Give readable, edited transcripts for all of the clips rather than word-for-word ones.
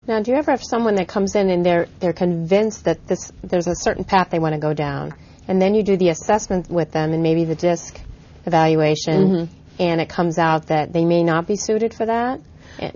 Now, do you ever have someone that comes in and they're convinced that there's a certain path they want to go down, and then you do the assessment with them and maybe the DISC evaluation, and it comes out that they may not be suited for that?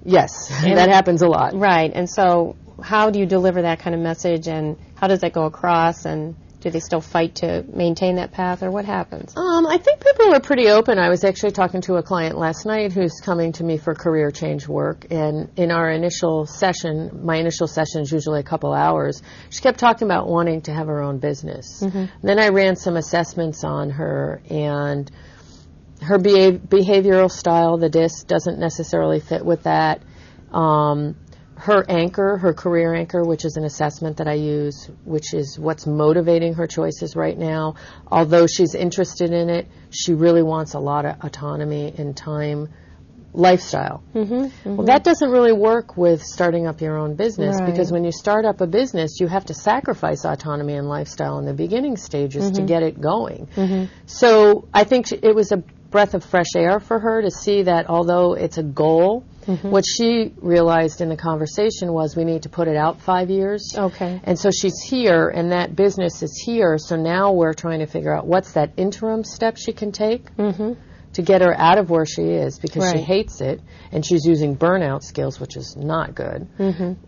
Yes, that happens a lot. Right, and so how do you deliver that kind of message, and how does that go across, and do they still fight to maintain that path, or what happens? I think people are pretty open. I was actually talking to a client last night who's coming to me for career change work, and in our initial session, my initial session is usually a couple hours, she kept talking about wanting to have her own business. Then I ran some assessments on her, and her behavioral style, the DISC, doesn't necessarily fit with that. Her anchor, her career anchor, which is an assessment that I use, which is what's motivating her choices right now. Although she's interested in it, she really wants a lot of autonomy and time, lifestyle. Well, that doesn't really work with starting up your own business, because when you start up a business, you have to sacrifice autonomy and lifestyle in the beginning stages to get it going. So I think it was a breath of fresh air for her to see that although it's a goal, what she realized in the conversation was we need to put it out 5 years. Okay. And so she's here, and that business is here, so now we're trying to figure out what's that interim step she can take to get her out of where she is, because she hates it, and she's using burnout skills, which is not good.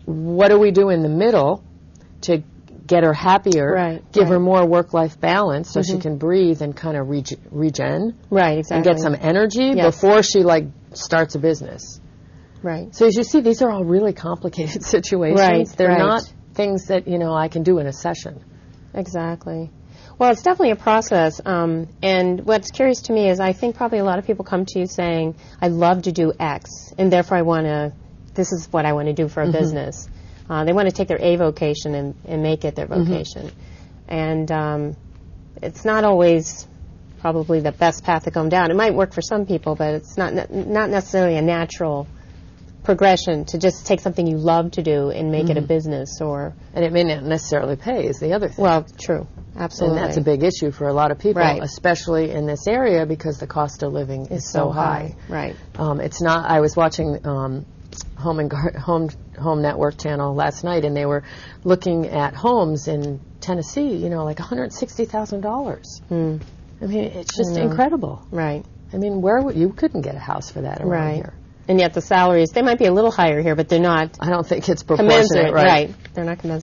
What do we do in the middle to get her happier, give her more work-life balance so she can breathe and kind of regen and get some energy before she starts a business. So as you see, these are all really complicated situations. They're not things that, I can do in a session. Exactly. Well, it's definitely a process. And what's curious to me is I think probably a lot of people come to you saying, I love to do X, and therefore this is what I want to do for a business. They want to take their avocation and make it their vocation. And it's not always probably the best path to come down. It might work for some people, but it's not necessarily a natural progression to just take something you love to do and make it a business. And it may not necessarily pay is the other thing. Well, true. Absolutely. And that's a big issue for a lot of people, especially in this area, because the cost of living is so high. It's not. I was watching Home Network channel last night, and they were looking at homes in Tennessee, like $160,000. I mean, it's just incredible. I mean, you couldn't get a house for that around here. And yet the salaries, they might be a little higher here, but they're not. I don't think it's proportionate. They're not commensurate.